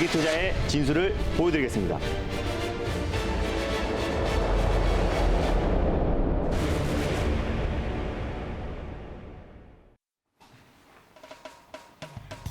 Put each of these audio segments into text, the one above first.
장기투자의 진수를 보여드리겠습니다.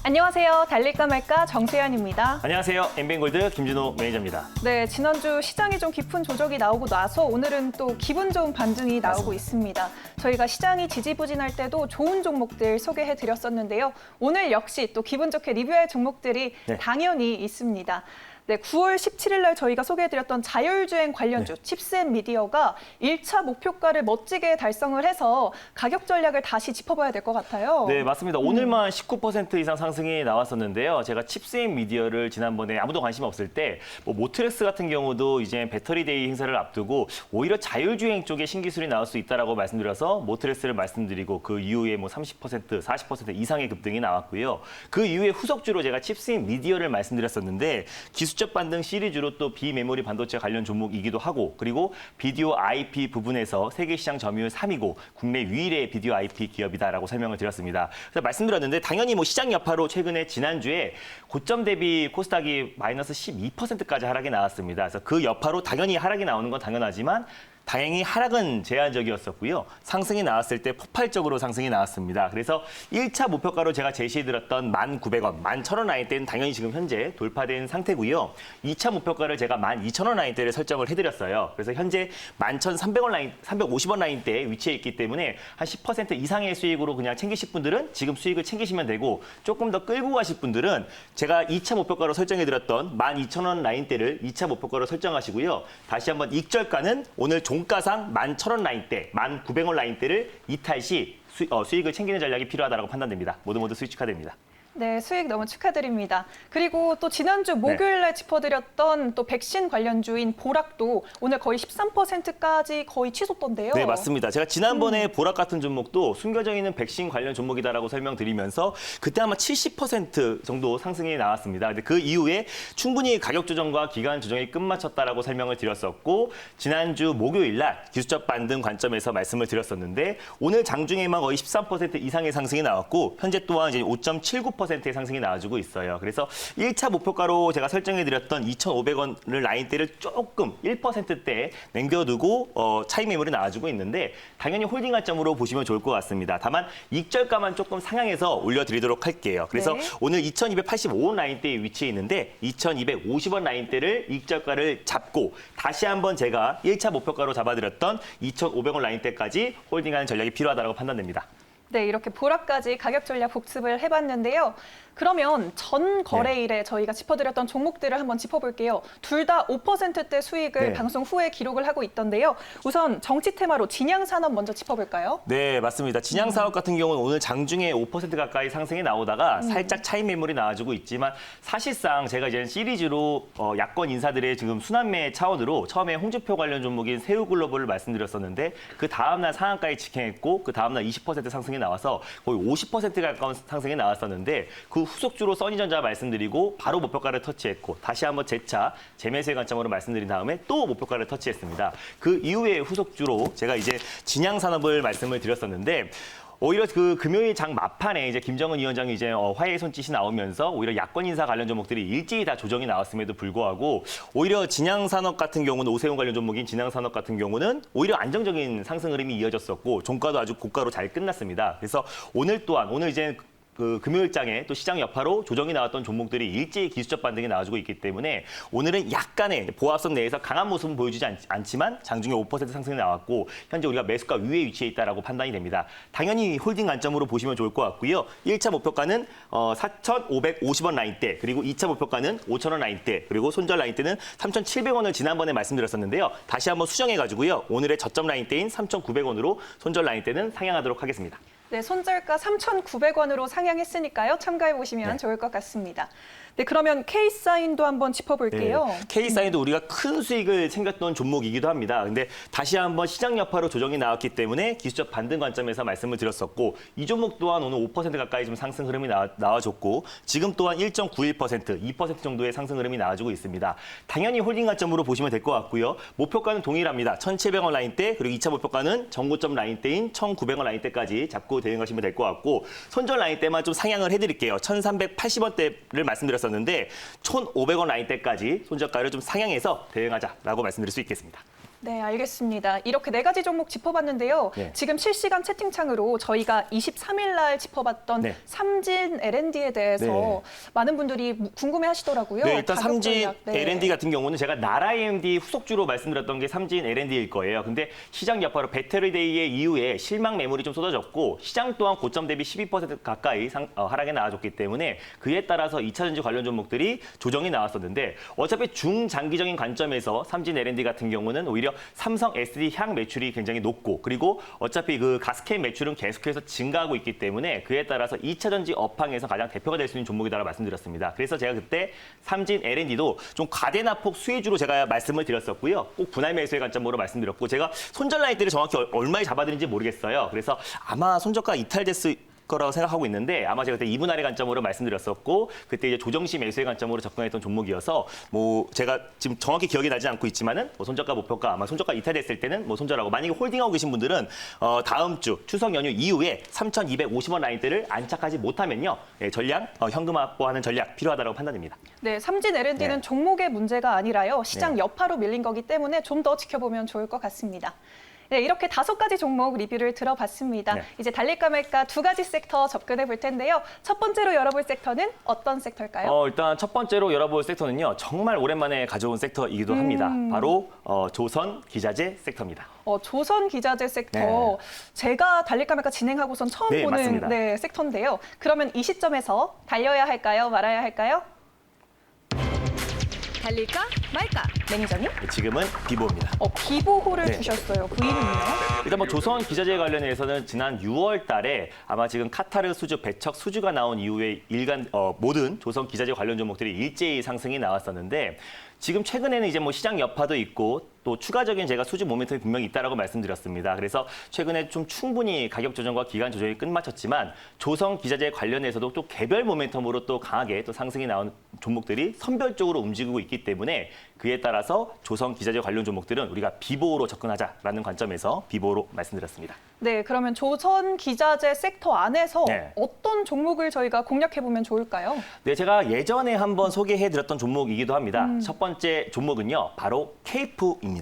안녕하세요. 달릴까 말까 정세현입니다. 안녕하세요. 엠뱅골드 김진호 매니저입니다. 네, 지난주 시장이 좀 깊은 조정이 나오고 나서 오늘은 또 기분 좋은 반등이 나오고 있습니다. 저희가 시장이 지지부진할 때도 좋은 종목들 소개해드렸었는데요. 오늘 역시 또 기분 좋게 리뷰할 종목들이 당연히 있습니다. 네, 9월 17일 날 저희가 소개해드렸던 자율주행 관련주 칩셋미디어가 1차 목표가를 멋지게 달성을 해서 가격 전략을 다시 짚어봐야 될 것 같아요. 네, 맞습니다. 오늘만 19% 이상 상승이 나왔었는데요. 제가 칩셋미디어를 지난번에 아무도 관심 없을 때 모트렉스 같은 경우도 이제 배터리데이 행사를 앞두고 오히려 자율주행 쪽에 신기술이 나올 수 있다라고 말씀드려서 모트렉스를 말씀드리고 그 이후에 30%, 40% 이상의 급등이 나왔고요. 그 이후에 후속주로 제가 칩셋미디어를 말씀드렸었는데 기술적 반등 시리즈로 또 비메모리 반도체 관련 종목이기도 하고 그리고 비디오 IP 부분에서 세계 시장 점유율 3위고 국내 유일의 비디오 IP 기업이다라고 설명을 드렸습니다. 그래서 말씀드렸는데 당연히 시장 여파로 최근에 지난주에 고점 대비 코스닥이 마이너스 12%까지 하락이 나왔습니다. 그래서 그 여파로 당연히 하락이 나오는 건 당연하지만 다행히 하락은 제한적이었었고요. 상승이 나왔을 때 폭발적으로 상승이 나왔습니다. 그래서 1차 목표가로 제가 제시해드렸던 1,900원, 11,000원 라인대는 당연히 지금 현재 돌파된 상태고요. 2차 목표가를 제가 12,000원 라인대를 설정을 해드렸어요. 그래서 현재 11,300원 라인, 350원 라인대에 위치해 있기 때문에 한 10% 이상의 수익으로 그냥 챙기실 분들은 지금 수익을 챙기시면 되고 조금 더 끌고 가실 분들은 제가 2차 목표가로 설정해드렸던 12,000원 라인대를 2차 목표가로 설정하시고요. 다시 한번 익절가는 오늘 종가상 11,000원 라인대, 1,900원 라인대를 이탈 시 수익을 챙기는 전략이 필요하다고 판단됩니다. 모두 수익 축하드립니다. 네, 수익 너무 축하드립니다. 그리고 또 지난주 목요일 날 짚어드렸던 또 백신 관련주인 보락도 오늘 거의 13%까지 거의 치솟던데요. 네, 맞습니다. 제가 지난번에 보락 같은 종목도 숨겨져 있는 백신 관련 종목이다라고 설명드리면서 그때 아마 70% 정도 상승이 나왔습니다. 근데 그 이후에 충분히 가격 조정과 기간 조정이 끝마쳤다라고 설명을 드렸었고 지난주 목요일 날 기술적 반등 관점에서 말씀을 드렸었는데 오늘 장중에만 거의 13% 이상의 상승이 나왔고 현재 또한 이제 5.79%의 상승이 나와주고 있어요. 그래서 1차 목표가로 제가 설정해드렸던 2,500원을 라인대를 조금 1%대 남겨두고 차익 매물이 나와주고 있는데 당연히 홀딩 관점으로 보시면 좋을 것 같습니다. 다만 익절가만 조금 상향해서 올려드리도록 할게요. 그래서 오늘 2,285원 라인대에 위치해 있는데 2,250원 라인대를 익절가를 잡고 다시 한번 제가 1차 목표가로 잡아드렸던 2,500원 라인대까지 홀딩하는 전략이 필요하다고 판단됩니다. 네, 이렇게 보락까지 가격 전략 복습을 해봤는데요. 그러면 전 거래일에 저희가 짚어드렸던 종목들을 한번 짚어볼게요. 둘 다 5%대 수익을 방송 후에 기록을 하고 있던데요. 우선 정치 테마로 진양산업 먼저 짚어볼까요? 네, 맞습니다. 진양산업 같은 경우는 오늘 장중에 5% 가까이 상승이 나오다가 살짝 차익 매물이 나와주고 있지만 사실상 제가 이제 시리즈로 야권 인사들의 지금 순환매 차원으로 처음에 홍준표 관련 종목인 새우글로벌을 말씀드렸었는데 그 다음날 상한가에 직행했고 그 다음날 20% 상승이 나와서 거의 50% 가까운 상승이 나왔었는데 그 후속주로 써니전자 말씀드리고 바로 목표가를 터치했고 다시 한번 재차 재매수의 관점으로 말씀드린 다음에 또 목표가를 터치했습니다. 그 이후에 후속주로 제가 이제 진양산업을 말씀을 드렸었는데 오히려 그 금요일 장 막판에 이제 김정은 위원장이 이제 화해의 손짓이 나오면서 오히려 야권 인사 관련 종목들이 일제히 다 조정이 나왔음에도 불구하고 오히려 진양산업 같은 경우는 오세훈 관련 종목인 진양산업 같은 경우는 오히려 안정적인 상승 흐름이 이어졌었고 종가도 아주 고가로 잘 끝났습니다. 그래서 오늘 또한 오늘 이제 그 금요일장에 또 시장 여파로 조정이 나왔던 종목들이 일제히 기술적 반등이 나와주고 있기 때문에 오늘은 약간의 보합선 내에서 강한 모습은 보여주지 않지만 장중에 5% 상승이 나왔고 현재 우리가 매수가 위에 위치해 있다라고 판단이 됩니다. 당연히 홀딩 관점으로 보시면 좋을 것 같고요. 1차 목표가는 4,550원 라인대 그리고 2차 목표가는 5,000원 라인대 그리고 손절 라인대는 3,700원을 지난번에 말씀드렸었는데요. 다시 한번 수정해가지고요. 오늘의 저점 라인대인 3,900원으로 손절 라인대는 상향하도록 하겠습니다. 네, 손절가 3,900원으로 상향했으니까요. 참가해보시면 좋을 것 같습니다. 네, 그러면 K사인도 한번 짚어볼게요. 네, K사인도 우리가 큰 수익을 챙겼던 종목이기도 합니다. 근데 다시 한번 시장 여파로 조정이 나왔기 때문에 기술적 반등 관점에서 말씀을 드렸었고 이 종목 또한 오늘 5% 가까이 좀 상승 흐름이 나와줬고 지금 또한 1.91%, 2% 정도의 상승 흐름이 나와주고 있습니다. 당연히 홀딩 관점으로 보시면 될 것 같고요. 목표가는 동일합니다. 1,700원 라인대 그리고 2차 목표가는 전고점 라인대인 1,900원 라인대까지 잡고 대응하시면 될 것 같고 손절 라인대만 좀 상향을 해드릴게요. 1,380원대를 말씀드렸었는데 말씀드렸었는데 1,500원 라인대까지 손절가를 좀 상향해서 대응하자라고 말씀드릴 수 있겠습니다. 네, 알겠습니다. 이렇게 네 가지 종목 짚어봤는데요. 네. 지금 실시간 채팅창으로 저희가 23일 날 짚어봤던 네. 삼진 L&D에 대해서 네. 많은 분들이 궁금해하시더라고요. 네, 일단 가격 삼진 전략. 네. L&D 같은 경우는 제가 나라 AMD 후속주로 말씀드렸던 게 삼진 L&D일 거예요. 근데 시장 여파로 배터리데이의 이후에 실망 매물이 좀 쏟아졌고 시장 또한 고점 대비 12% 가까이 하락에 나와줬기 때문에 그에 따라서 2차전지 관련 종목들이 조정이 나왔었는데 어차피 중장기적인 관점에서 삼진 L&D 같은 경우는 오히려 삼성 SD 향 매출이 굉장히 높고 그리고 어차피 그 가스켓 매출은 계속해서 증가하고 있기 때문에 그에 따라서 2차전지 업황에서 가장 대표가 될 수 있는 종목이다라고 말씀드렸습니다. 그래서 제가 그때 삼진 L&D도 좀 과대납폭 수혜주로 제가 말씀을 드렸었고요. 꼭 분할 매수의 관점으로 말씀드렸고 제가 손절 라인들을 정확히 얼마에 잡아드는지 모르겠어요. 그래서 아마 손절가 이탈됐을 거라고 생각하고 있는데 아마 제가 그때 2분할의 관점으로 말씀드렸었고 그때 이제 조정시 매수의 관점으로 접근했던 종목이어서 뭐 제가 지금 정확히 기억이 나지 않고 있지만은 뭐 손절가 목표가 아마 손절가 이탈됐을 때는 뭐 손절하고 만약에 홀딩하고 계신 분들은 다음 주 추석 연휴 이후에 3,250원 라인대를 안착하지 못하면요 전량 현금 확보하는 전략 필요하다고 판단됩니다. 네, 삼진 L&D는 네. 종목의 문제가 아니라요. 시장 네. 여파로 밀린 거기 때문에 좀 더 지켜보면 좋을 것 같습니다. 네, 이렇게 5가지 종목 리뷰를 들어봤습니다. 네. 이제 달릴까 말까 2가지 섹터 접근해 볼 텐데요. 첫 번째로 열어볼 섹터는 어떤 섹터일까요? 일단 첫 번째로 열어볼 섹터는요. 정말 오랜만에 가져온 섹터이기도 합니다. 바로 조선 기자재 섹터입니다. 조선 기자재 섹터. 네. 제가 달릴까 말까 진행하고선 처음 네, 보는 맞습니다. 섹터인데요. 그러면 이 시점에서 달려야 할까요? 말아야 할까요? 달릴까 말까? 매니저님? 지금은 비보입니다. 비보호를 네. 주셨어요. 부인은요? 일단 뭐 조선 기자재 관련해서는 지난 6월 달에 아마 지금 카타르 수주, 배척 수주가 나온 이후에 모든 조선 기자재 관련 종목들이 일제히 상승이 나왔었는데 지금 최근에는 이제 뭐 시장 여파도 있고 또 추가적인 제가 수주 모멘텀이 분명히 있다라고 말씀드렸습니다. 그래서 최근에 좀 충분히 가격 조정과 기간 조정이 끝마쳤지만 조선 기자재 관련해서도 또 개별 모멘텀으로 또 강하게 또 상승이 나온 종목들이 선별적으로 움직이고 있기 때문에 그에 따라서 조선 기자재 관련 종목들은 우리가 비보호로 접근하자라는 관점에서 비보호로 말씀드렸습니다. 네, 그러면 조선 기자재 섹터 안에서 네. 어떤 종목을 저희가 공략해보면 좋을까요? 네, 제가 예전에 한번 소개해드렸던 종목이기도 합니다. 첫 번째 종목은요, 바로 케이프입니다.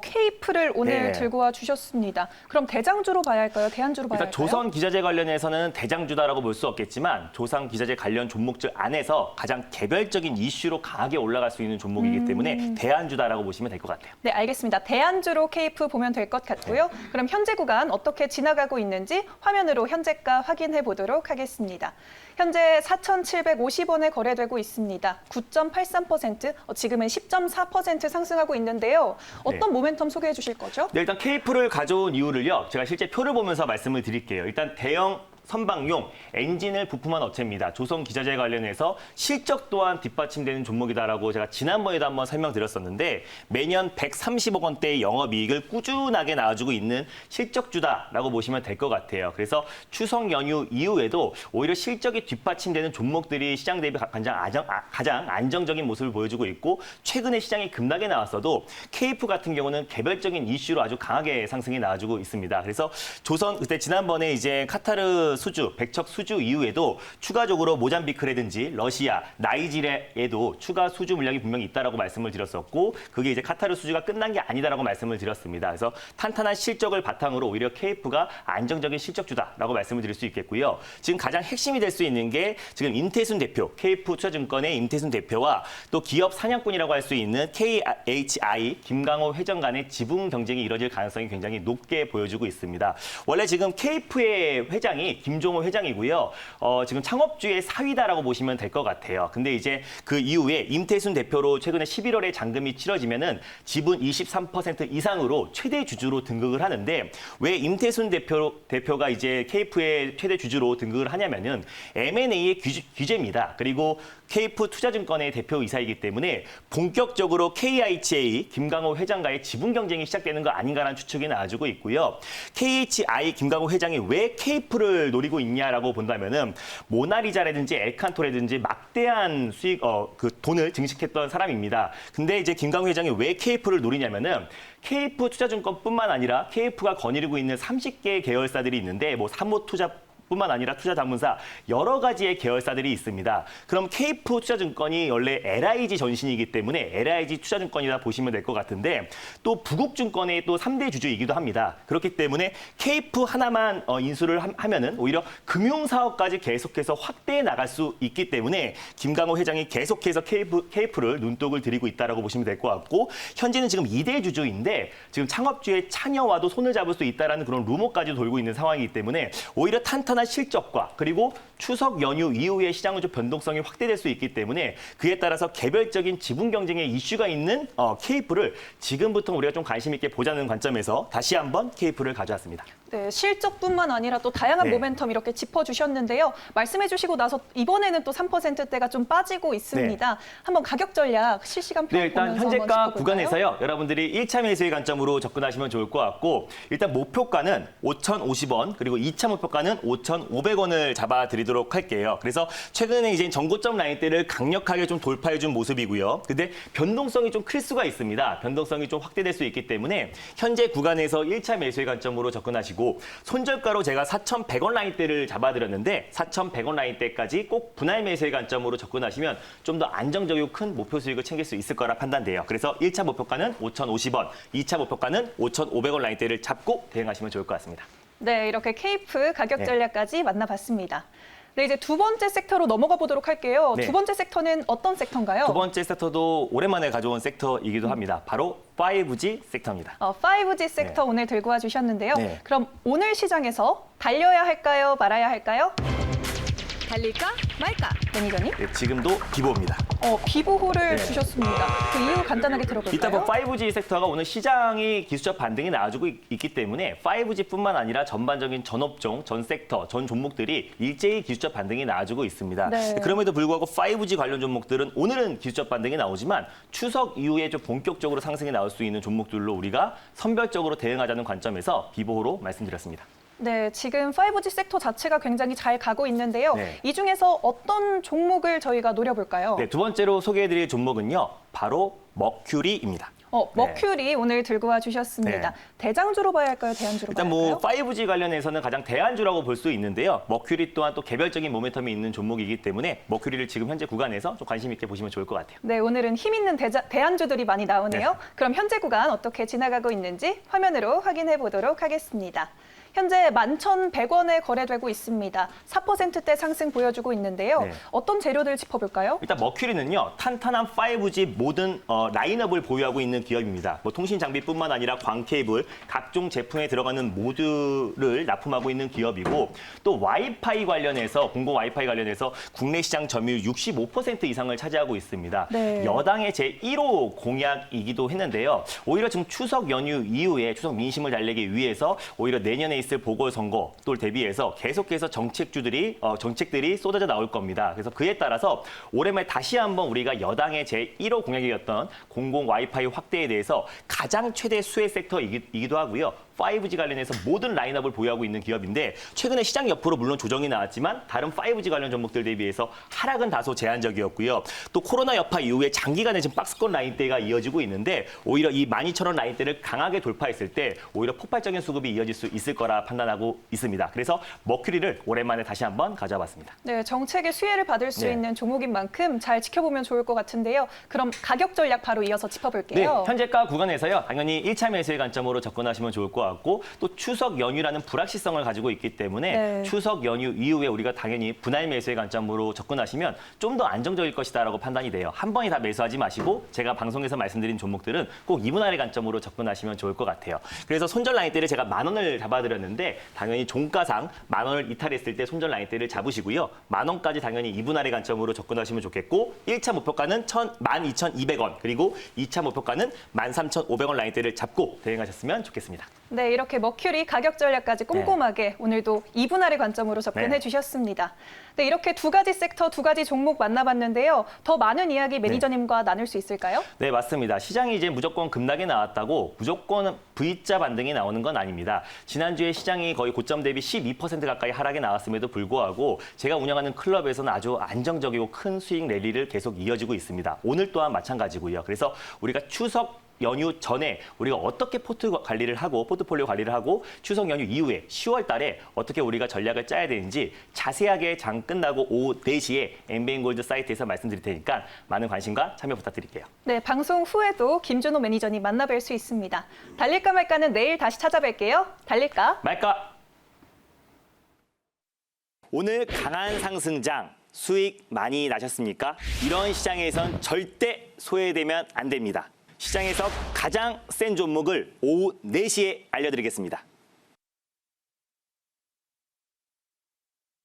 케이프를 오늘 네. 들고 와 주셨습니다. 그럼 대장주로 봐야 할까요? 대안주로 봐야 일단 할까요? 조선 기자재 관련해서는 대장주다라고 볼 수 없겠지만 조선 기자재 관련 종목들 안에서 가장 개별적인 이슈로 강하게 올라갈 수 있는 종목이기 때문에 대안주다라고 보시면 될 것 같아요. 네, 알겠습니다. 대안주로 케이프 보면 될 것 같고요. 그럼 현재 구간 어떻게 지나가고 있는지 화면으로 현재가 확인해 보도록 하겠습니다. 현재 4,750원에 거래되고 있습니다. 9.83%, 지금은 10.4% 상승하고 있는데요. 어떤 모멘텀 소개해 주실 거죠? 네, 일단 케이프를 가져온 이유를요. 제가 실제 표를 보면서 말씀을 드릴게요. 일단 대형 선박용 엔진을 부품한 업체입니다. 조선 기자재 관련해서 실적 또한 뒷받침되는 종목이다라고 제가 지난번에도 한번 설명드렸었는데 매년 130억 원대의 영업이익을 꾸준하게 나와주고 있는 실적주다라고 보시면 될 것 같아요. 그래서 추석 연휴 이후에도 오히려 실적이 뒷받침되는 종목들이 시장 대비 가장 안정적인 모습을 보여주고 있고 최근에 시장이 급락에 나왔어도 케이프 같은 경우는 개별적인 이슈로 아주 강하게 상승이 나와주고 있습니다. 그래서 조선 그때 지난번에 이제 카타르 수주, 백척 수주 이후에도 추가적으로 모잠비크라든지 러시아, 나이지리아에도 추가 수주 물량이 분명히 있다라고 말씀을 드렸었고 그게 이제 카타르 수주가 끝난 게 아니다라고 말씀을 드렸습니다. 그래서 탄탄한 실적을 바탕으로 오히려 케이프가 안정적인 실적주다라고 말씀을 드릴 수 있겠고요. 지금 가장 핵심이 될 수 있는 게 지금 임태순 대표, 케이프 투자증권의 임태순 대표와 또 기업 사냥꾼이라고 할 수 있는 KHI 김강호 회장 간의 지분 경쟁이 이뤄질 가능성이 굉장히 높게 보여지고 있습니다. 원래 지금 케이프의 회장이 김종호 회장이고요. 지금 창업주의 사위다라고 보시면 될 것 같아요. 근데 이제 그 이후에 임태순 대표로 최근에 11월에 잔금이 치러지면은 지분 23% 이상으로 최대 주주로 등극을 하는데 왜 임태순 대표가 이제 케이프의 최대 주주로 등극을 하냐면은 M&A의 규제입니다. 그리고 케이프 투자증권의 대표이사이기 때문에 본격적으로 KHA 김강호 회장과의 지분 경쟁이 시작되는 거 아닌가라는 추측이 나와주고 있고요. KHI 김강호 회장이 왜 케이프를 노리고 있냐라고 본다면은 모나리자라든지 엘칸토라든지 막대한 수익 그 돈을 증식했던 사람입니다. 근데 이제 김강호 회장이 왜 케이프를 노리냐면은 케이프 투자증권뿐만 아니라 케이프가 거느리고 있는 30개 계열사들이 있는데 뭐 사모투자 뿐만 아니라 투자자문사 여러 가지의 계열사들이 있습니다. 그럼 케이프 투자증권이 원래 LIG 전신이기 때문에 LIG 투자증권이라 보시면 될 것 같은데 또 부국증권의 또 3대 주주이기도 합니다. 그렇기 때문에 케이프 하나만 인수를 하면은 오히려 금융사업까지 계속해서 확대해 나갈 수 있기 때문에 김강호 회장이 계속해서 케이프를 눈독을 들이고 있다라고 보시면 될 것 같고 현재는 지금 2대 주주인데 지금 창업주의 차녀와도 손을 잡을 수 있다라는 그런 루머까지 돌고 있는 상황이기 때문에 오히려 탄탄한 실적과 그리고 추석 연휴 이후에 시장은 좀 변동성이 확대될 수 있기 때문에 그에 따라서 개별적인 지분 경쟁의 이슈가 있는 케이프를 지금부터 우리가 좀 관심 있게 보자는 관점에서 다시 한번 케이프를 가져왔습니다. 네, 실적뿐만 아니라 또 다양한 네. 모멘텀 이렇게 짚어주셨는데요. 말씀해 주시고 나서 이번에는 또 3%대가 좀 빠지고 있습니다. 한번 가격 전략 실시간표 네, 일단 보면서 현재가 한번 짚어볼까요? 구간에서요. 여러분들이 1차 매수의 관점으로 접근하시면 좋을 것 같고 일단 목표가는 5,050원 그리고 2차 목표가는 5,500원을 잡아드리도록 할게요. 그래서 최근에 이제 전고점 라인대를 강력하게 좀 돌파해준 모습이고요. 근데 변동성이 좀 클 수가 있습니다. 변동성이 좀 확대될 수 있기 때문에 현재 구간에서 1차 매수의 관점으로 접근하시고 손절가로 제가 4,100원 라인대를 잡아드렸는데 4,100원 라인대까지 꼭 분할 매수의 관점으로 접근하시면 좀 더 안정적이고 큰 목표 수익을 챙길 수 있을 거라 판단돼요. 그래서 1차 목표가는 5,050원, 2차 목표가는 5,500원 라인대를 잡고 대응하시면 좋을 것 같습니다. 네, 이렇게 케이프 가격 네. 전략까지 만나봤습니다. 네, 이제 두 번째 섹터로 넘어가 보도록 할게요. 네. 두 번째 섹터는 어떤 섹터인가요? 두 번째 섹터도 오랜만에 가져온 섹터이기도 합니다. 바로 5G 섹터입니다. 5G 섹터 네. 오늘 들고 와 주셨는데요. 네. 그럼 오늘 시장에서 달려야 할까요? 말아야 할까요? 달릴까 말까? 매니저님? 네, 지금도 기보입니다. 비보호를 네. 주셨습니다. 그 이유 간단하게 들어볼까요? 일단 뭐 5G 섹터가 오늘 시장이 기술적 반등이 나와주고 있기 때문에 5G뿐만 아니라 전반적인 전 업종, 전 섹터, 전 종목들이 일제히 기술적 반등이 나와주고 있습니다. 네. 그럼에도 불구하고 5G 관련 종목들은 오늘은 기술적 반등이 나오지만 추석 이후에 좀 본격적으로 상승이 나올 수 있는 종목들로 우리가 선별적으로 대응하자는 관점에서 비보호로 말씀드렸습니다. 네, 지금 5G sek터 자체가 굉장히 잘 가고 있는데요. 네. 이 중에서 어떤 종목을 저희가 노려볼까요? 네, 두 번째로 소개해드릴 종목은요. 바로 머큐리입니다. 머큐리 오늘 들고 와 주셨습니다. 네. 대장주로 봐야 할까요? 대안주로 일단 봐야 할까요? 뭐 5G 관련해서는 가장 대안주라고 볼 수 있는데요. 머큐리 또한 또 개별적인 모멘텀이 있는 종목이기 때문에 머큐리를 지금 현재 구간에서 좀 관심 있게 보시면 좋을 것 같아요. 네, 오늘은 힘 있는 대안주들이 많이 나오네요. 네. 그럼 현재 구간 어떻게 지나가고 있는지 화면으로 확인해 보도록 하겠습니다. 현재 11,100원에 거래되고 있습니다. 4%대 상승 보여주고 있는데요. 네. 어떤 재료들 짚어볼까요? 일단 머큐리는요, 탄탄한 5G 모든 라인업을 보유하고 있는 기업입니다. 뭐 통신 장비뿐만 아니라 광 케이블, 각종 제품에 들어가는 모듈을 납품하고 있는 기업이고 또 와이파이 관련해서 공공 와이파이 관련해서 국내 시장 점유율 65% 이상을 차지하고 있습니다. 네. 여당의 제1호 공약이기도 했는데요. 오히려 지금 추석 연휴 이후에 추석 민심을 달래기 위해서 오히려 내년에 있을 보궐선거 또 대비해서 계속해서 정책들이 쏟아져 나올 겁니다. 그래서 그에 따라서 오랜만에 다시 한번 우리가 여당의 제1호 공약이었던 공공 와이파이 확대에 대해서 가장 최대 수혜 섹터이기도 하고요. 5G 관련해서 모든 라인업을 보유하고 있는 기업인데 최근에 시장 옆으로 물론 조정이 나왔지만 다른 5G 관련 종목들 대비해서 하락은 다소 제한적이었고요. 또 코로나 여파 이후에 장기간에 지금 박스권 라인대가 이어지고 있는데 오히려 이 12,000원 라인대를 강하게 돌파했을 때 오히려 폭발적인 수급이 이어질 수 있을 거라 판단하고 있습니다. 그래서 머큐리를 오랜만에 다시 한번 가져와봤습니다. 네, 정책의 수혜를 받을 수 네. 있는 종목인 만큼 잘 지켜보면 좋을 것 같은데요. 그럼 가격 전략 바로 이어서 네, 짚어볼게요. 현재가 구간에서요. 당연히 1차 매수의 관점으로 접근하시면 좋을 것 같고 또 추석 연휴라는 불확실성을 가지고 있기 때문에 네. 추석 연휴 이후에 우리가 당연히 분할 매수의 관점으로 접근하시면 좀 더 안정적일 것이다라고 판단이 돼요. 한 번에 다 매수하지 마시고 제가 방송에서 말씀드린 종목들은 꼭 2분할의 관점으로 접근하시면 좋을 것 같아요. 그래서 손절 라인대를 제가 10,000원을 잡아드렸는데 당연히 종가상 10,000원을 이탈했을 때 손절 라인대를 잡으시고요. 10,000원까지 당연히 2분할의 관점으로 접근하시면 좋겠고 1차 목표가는 12,200원 그리고 2차 목표가는 13,500원 라인대를 잡고 대응하셨으면 좋겠습니다. 네, 이렇게 머큐리 가격 전략까지 꼼꼼하게 오늘도 2분할의 관점으로 접근해 네. 주셨습니다. 네, 이렇게 두 가지 섹터, 두 가지 종목 만나봤는데요. 더 많은 이야기 매니저님과 나눌 수 있을까요? 네, 맞습니다. 시장이 이제 무조건 급락이 나왔다고 무조건 V자 반등이 나오는 건 아닙니다. 지난주에 시장이 거의 고점 대비 12% 가까이 하락이 나왔음에도 불구하고 제가 운영하는 클럽에서는 아주 안정적이고 큰 수익 랠리를 계속 이어지고 있습니다. 오늘 또한 마찬가지고요. 그래서 우리가 추석 연휴 전에 우리가 어떻게 포트 관리를 하고 포트폴리오 관리를 하고 추석 연휴 이후에 10월 달에 어떻게 우리가 전략을 짜야 되는지 자세하게 장 끝나고 오후 4시에 엠베인골드 사이트에서 말씀드릴 테니까 많은 관심과 참여 부탁드릴게요. 네, 방송 후에도 김준호 매니저님 만나뵐 수 있습니다. 달릴까 말까는 내일 다시 찾아뵐게요. 달릴까? 말까? 오늘 강한 상승장 수익 많이 나셨습니까? 이런 시장에선 절대 소외되면 안 됩니다. 시장에서 가장 센 종목을 오후 4시에 알려드리겠습니다.